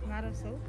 Not a soap.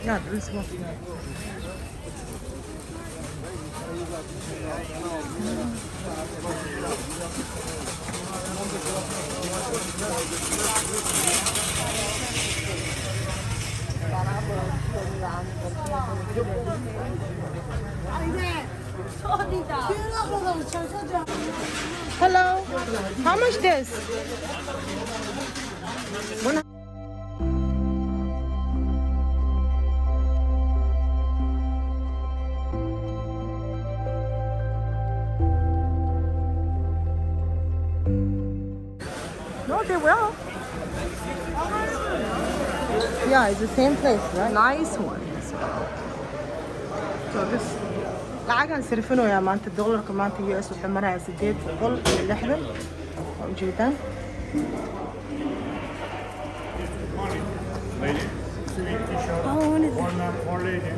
Yeah, this one. Hello. How much this? No, they will. Yeah, it's the same place, right? Nice one as well. So this lacagan sarifinayaa maanta dollarka maanta US wuxuu marayaa 860 oo ujeedaan. Lady, Oh, what is it? one lady.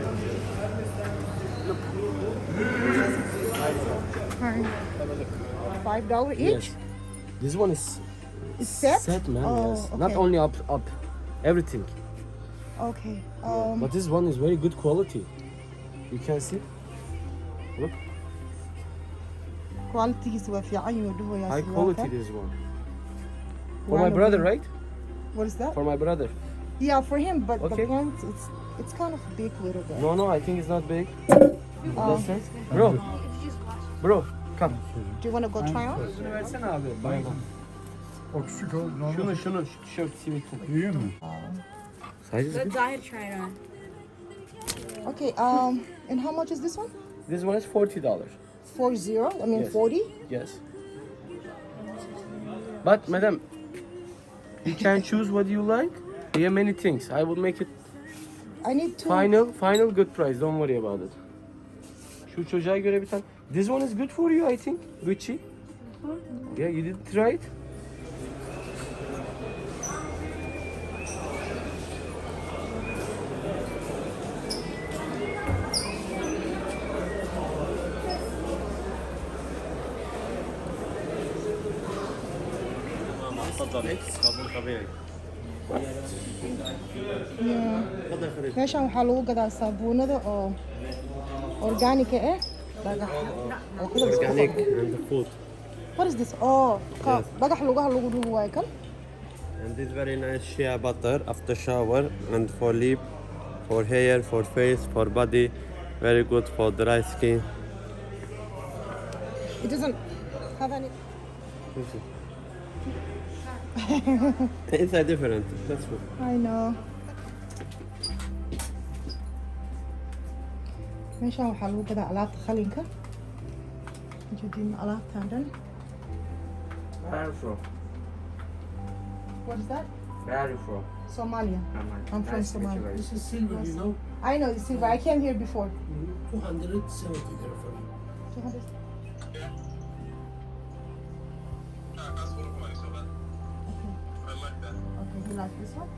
$5 each? Yes. This one is It's set? set, man. Oh, Yes. okay. Not only up, everything. Okay. But this one is very good quality. You can see. Look, Qualitygiisa waa fiican yahay dhuwayaa high sidaaka. quality this one. For One my of brother, them. right? What is that? For my brother. Yeah, for him, but Okay. the pants, it's kind of big little bit. No, I think it's not big. Um, That's right. Bro, come. Do you want to go try on? Şunu versene abi. Bayram. O küçük o normal. Şunu, şu tişört sivit. Büyüyor mu? Size is good. Zahir try it on. Okay, and how much is this one? This one is $40. 40? I mean Yes. 40? Yes. But madam, you can choose what you like. There are many things. I will make it I need two. final good price. Don't worry about it. Şu çocuğa göre bir tane. This one is good for you, I think. Gucci. Yeah, you did try it. meeshan waxaa lagu gadaa saabuunada oo organic ah Organic and the food. What is this? Oh, dhagax lugaha lagu dhugo waay kan. And this very nice shea butter after shower and for lip, for hair, for face, for body. Very good for dry skin. It doesn't have any. It's a different. That's good. I know. meeshaan waxaa lagu gadaa alaabta qalinka ujeediin alaabtan dhan. Where are you from? What is that? Where are you from? Somalia. I'm from Nice to meet you, Somalia. guys. This is silver, you know. I know it's silver. I came here before. 270 there for you. 200. Okay, you like this one?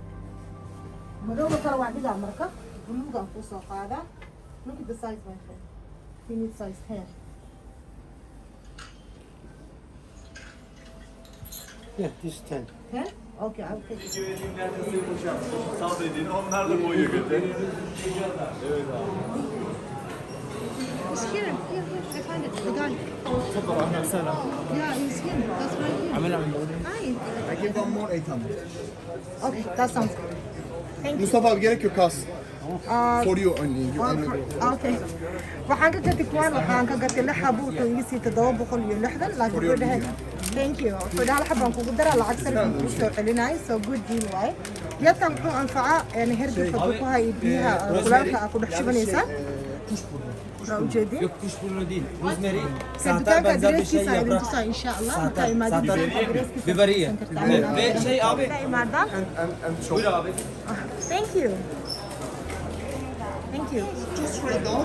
Madowga kale waa dhigaa marka buluugaan kuu soo qaadaa. Look at the size, my friend. You need size 10. Yeah, this 10. 10? Okay, I'll take it. Onlar da boyuyor götü. He's here. I find it. The guy. Yeah, he's here. That's right here. Hi. I give one more 800. Okay, that sounds good. Thank you. Mustafa abi gerek yok kas. For you only. You only Okay. waxaan ka gatay kuwaan waxaan ka gatay lix xabo wuxuu iga sii 760 laakiin wuxuu dhahay thank you wuxuu dhahay xabaan kugu daraa lacag sarifin kuu soo celinaayo so good deal waaye geedkan wuxuu anfacaa yani hergabka dukaha iyo biyaha kulaalka aa ku dhex shubanaysaa waa ujeedin Yok kuş burnu değil. Rosemary. ka Zahter dukaanka benzer bir şey adreeskiisa idin yaprak. tusaa insha allah markaa imaadin adreeskiisa Biberiye. Ve şey abi. markaa imaadaan and shop. Buyur abi. thank you thank you Just straight down.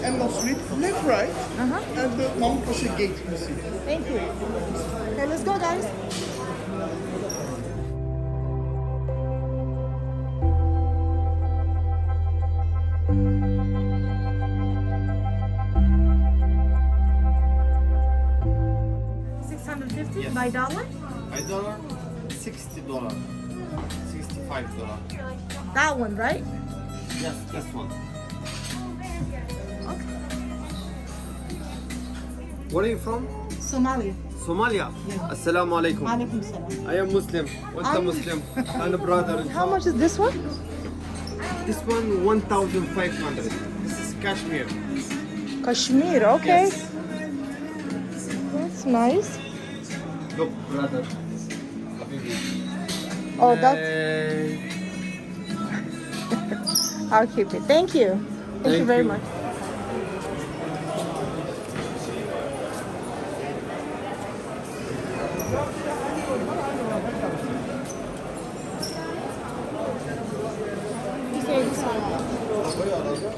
And not street. Left right. And the Mount Pasha gate you see. thank you okay let's go guys $650 by dollar. $60. $65. That one, right? Yes, this one. Where are you from? Somalia. Somalia. Assalamu alaikum. Alaikum salam. I am Muslim. What's the Muslim? And a brother. How much is this one? This one 1,500. This is Kashmir. Kashmir, okay. Yes. That's nice. Look, brother. Oh, that's. I'll keep it. Thank you. Thank you Thank very you. much. You say this one.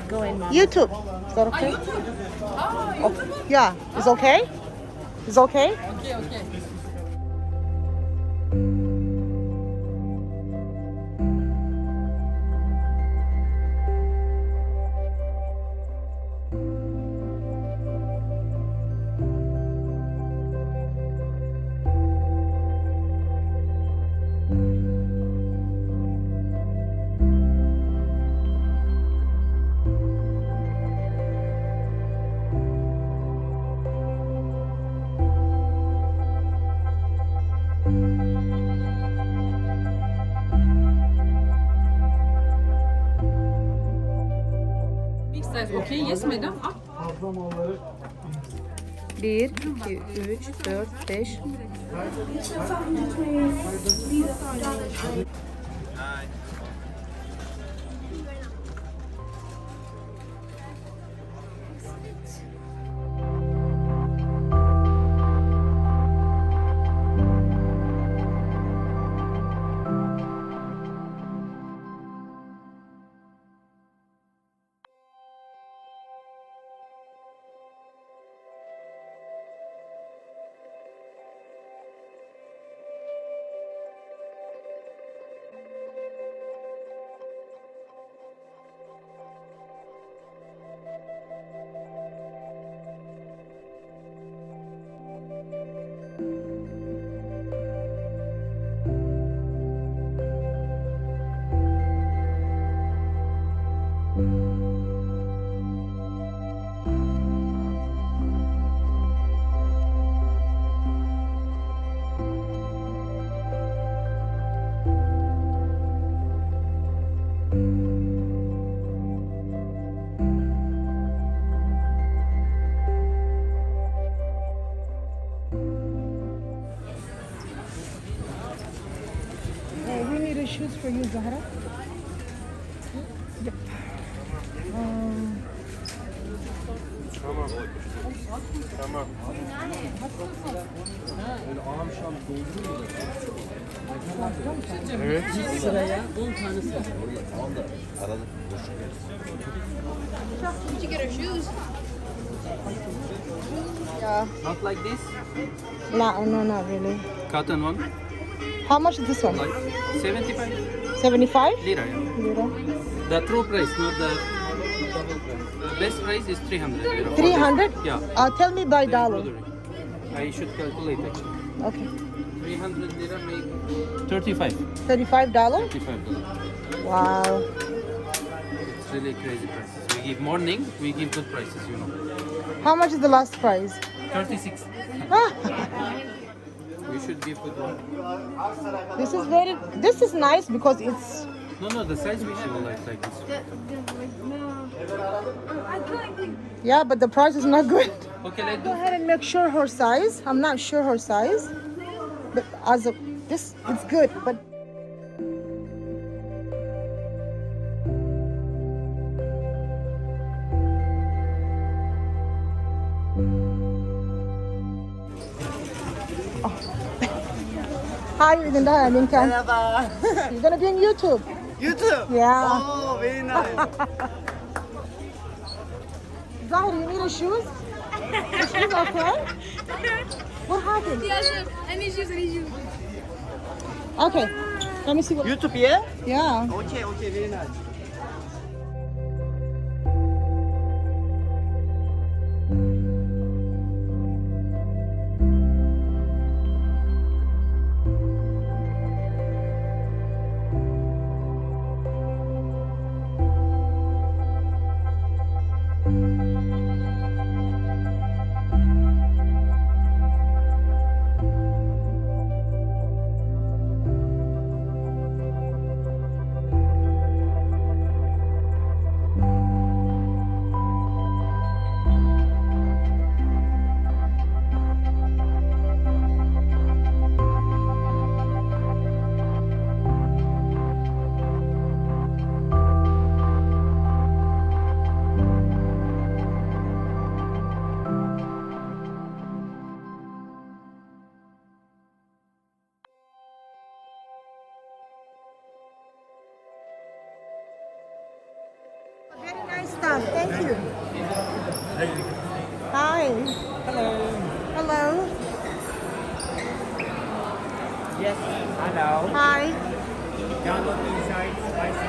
Go in, Mom. YouTube. Is that okay? Oh, yeah. It's okay? It's okay? Big size, okay? Yes, madam. Up. 1, 2, 3, 4, 5. shoes for you, Zahra? Yep. Tamam. Evet. Sıraya 10 tane sıra. Did you get her shoes? Yeah. Not like this. No, not really. Cotton one. How much is this one? Like 75 75 lira. Yeah. lira. The true price, not the best price is 300 lira. 300? Yeah. Tell me by dollar. I should calculate actually. Okay. 300 lira make 35. $35? $35. Wow. It's really crazy prices. We give morning, we give good prices, you know. How much is the last price? 36. Ah, We should give good one. this is nice because it's, No, the size we should like this. yeah, but the price is not good. Okay, let's Go do. ahead and make sure her size. I'm not sure her size, but as a, this, it's good, but Hi, you're gonna You're gonna be on YouTube. YouTube. Yeah. Oh, very nice. Zahra, you need a shoes? The shoes okay? What happened? Yeah, shoes. I need shoes. I need shoes. Okay, let me see what. YouTube, yeah? Yeah. Okay, very nice. Very nice stuff. Thank you. Hi. Hello. Hello. Yes, hello. Hi. Download inside spicy.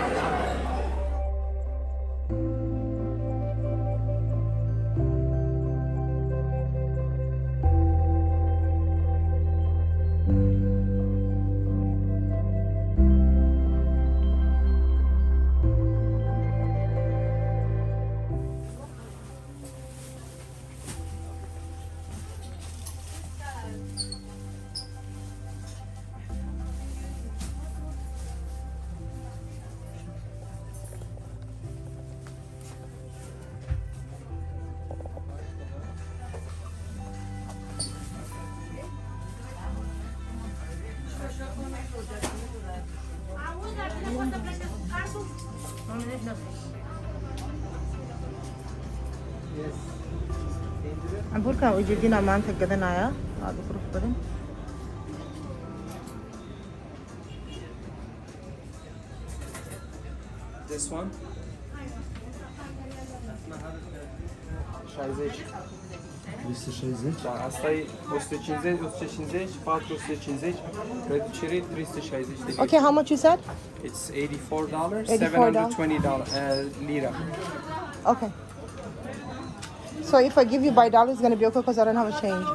Cambuurkan ujeedinaa maanta gadanaya aad u qurux badan. This one. Șaizeci. 360. Da, asta e 150, 150, 450, reducere 360 de lei. Okay, how much you said? It's $84, $84. $720 lira. Okay. So if I give you by dollar, it's gonna be okay because I don't have a change.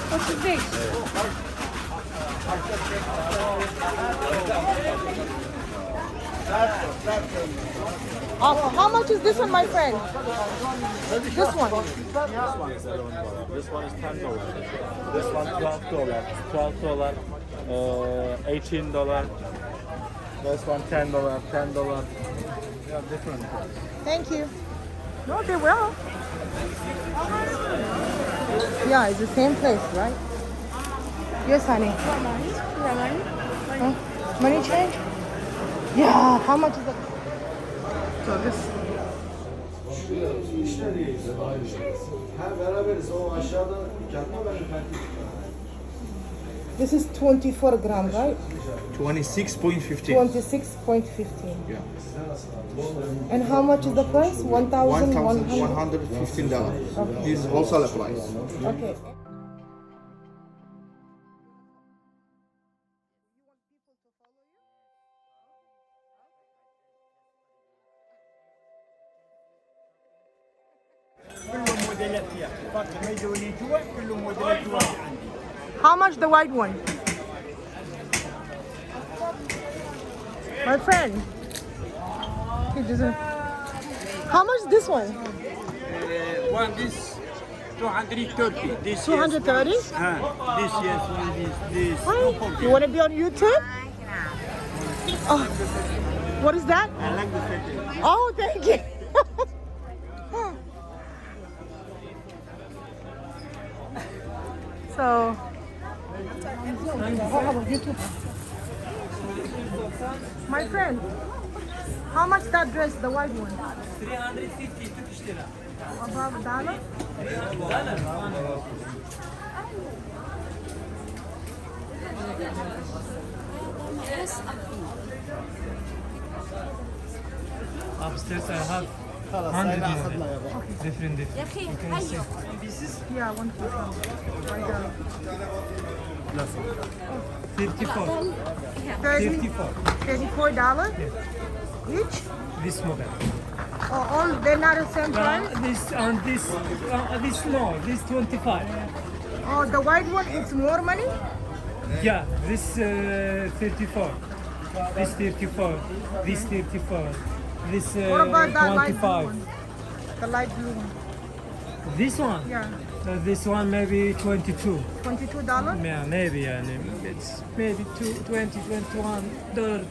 What's the big? How much is this one, my friend? This one. This one is $10. This one $12. $12. $18. This one $10. $10. Yeah, different. Thank you. No, they will. Yeah, it's the same place, right? Yes, honey. Huh? Money change? Yeah, how much is it? So this. This is 24 gram, right? 26.50. 26.15. Yeah. And how much is the price? $1,100. $1,115. This is wholesale price. Okay. How much the white one? My friend. He doesn't. How much is this one? One this 230. This 230? This yes, one this. Hi. You want to be on YouTube? Oh, what is that? I like the setting. Oh, thank you. So, my friend, how much that dress, the white one? 350 Turkish lira. Above a dollar? Upstairs I have 100 more. Different. You can see. Yeah, 150. Right there. 54. 30, 54. $34 each? This model. Oh, all they're not the same price? This and this more. This 25. Oh, the white one it's more money? Yeah, this 34. This 34. This 34. This What about that light blue 25. one? The light blue one. This one? Yeah, This one maybe 22. $22? Yeah, maybe. It's maybe 20, $21.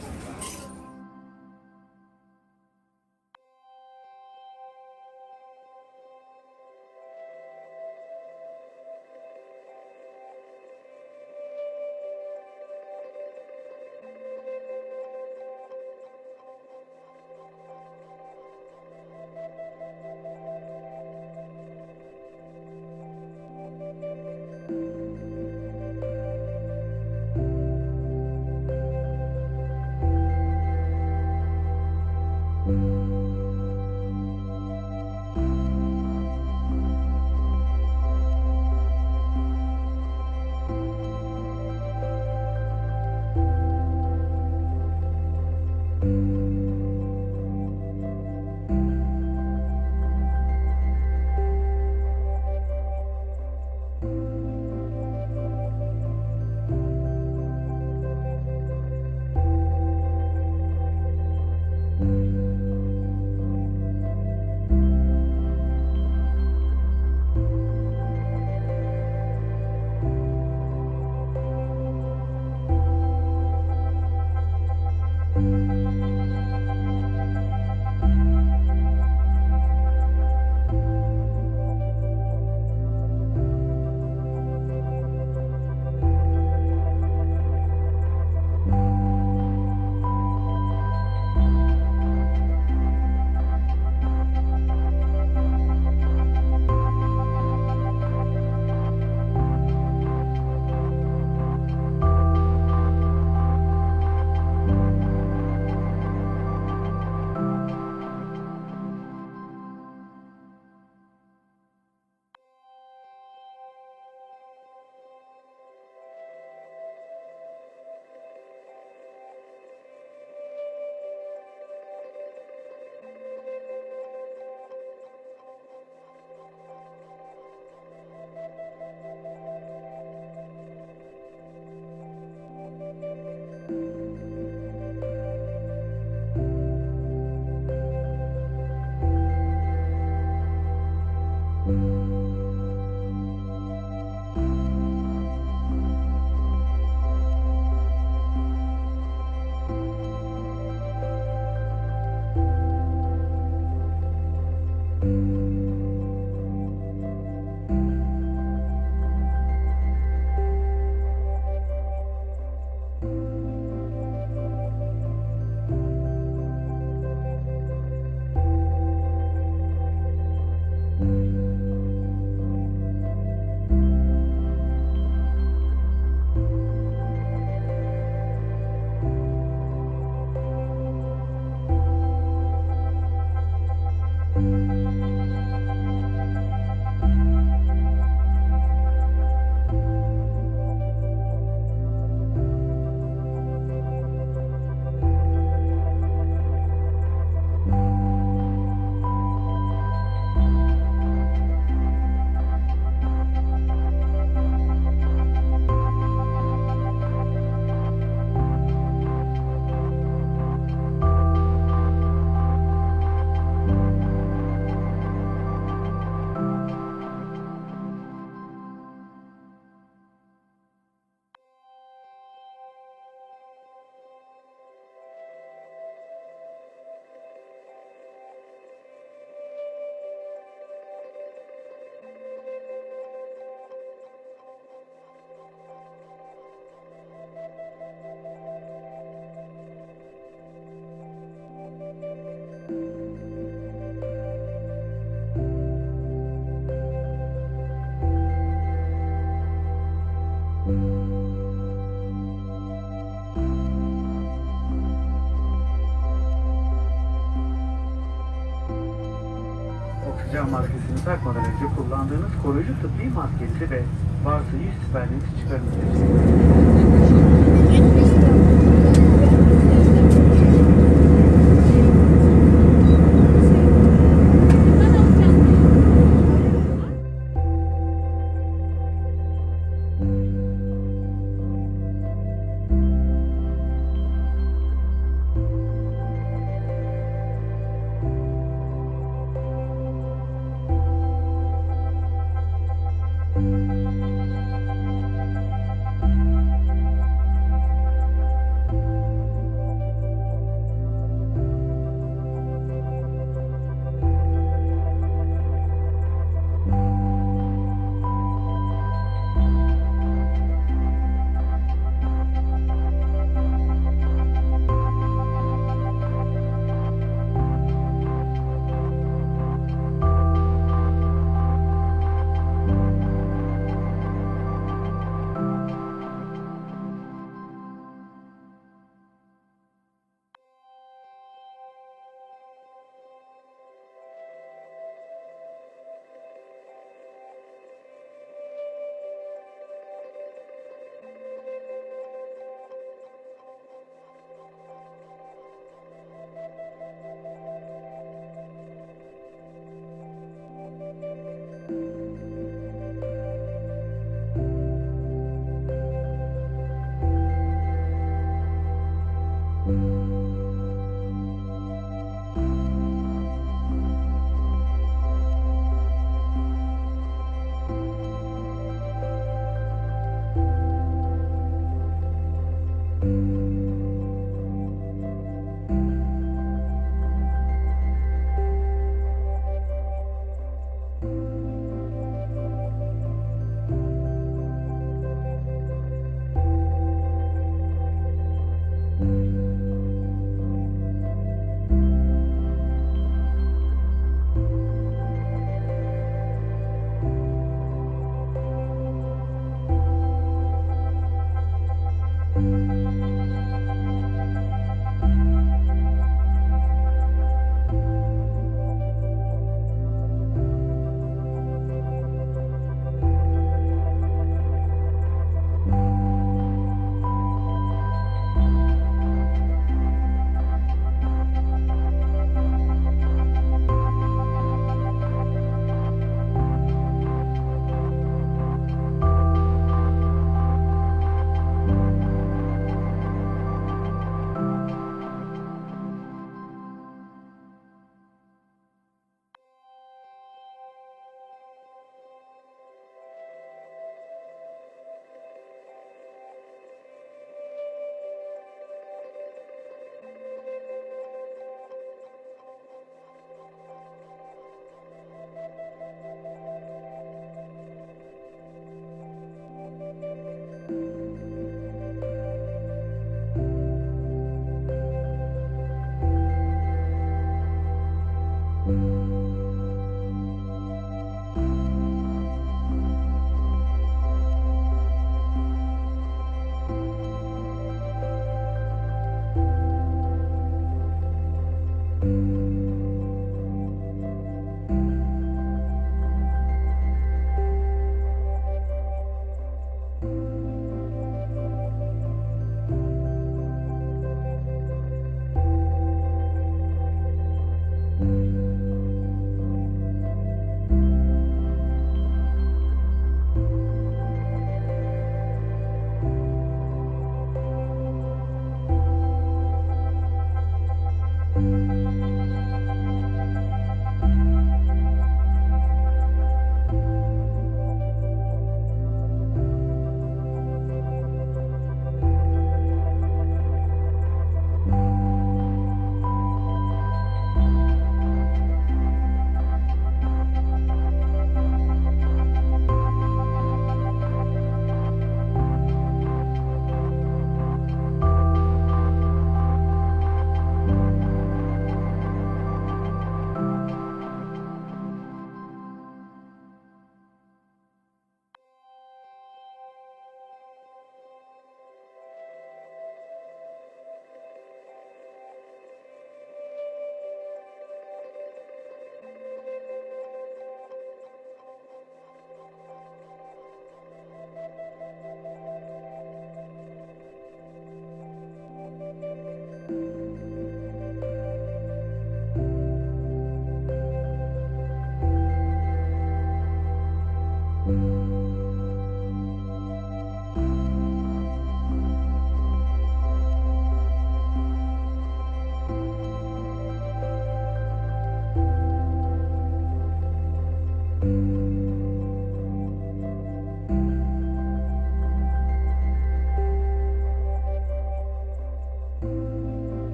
kullanılacağı maskesini takmadan önce kullandığınız koruyucu tıbbi maskesi ve varsa yüz siperliğinizi çıkarın.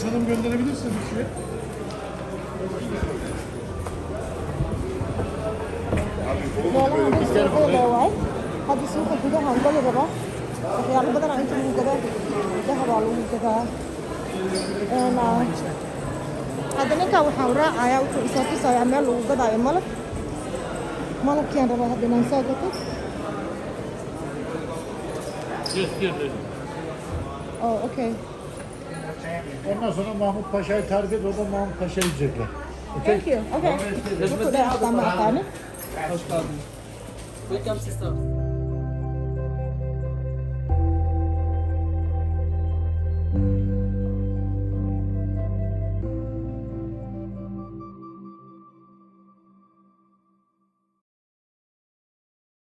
Hanım gönderebilirsiniz bir şey. meelaha hadda suuqa loo waay hadda suuqa gudaha laga rabaa waxyaalo badan aa inta lagu gadaa gudaha baa lagu gadaa hadda ninkaa waxaan raacayaa wuxuu isoo tusayaa meel lagu gadaayo malabkiaan rabaa hadda inaan soo gato oh okay Ondan sonra Mahmut Paşa'yı tarif et, o da Mahmut Paşa yiyecekler. thank you okay wuxuu dhahay afkaan ma aqaanin Welcome, sister.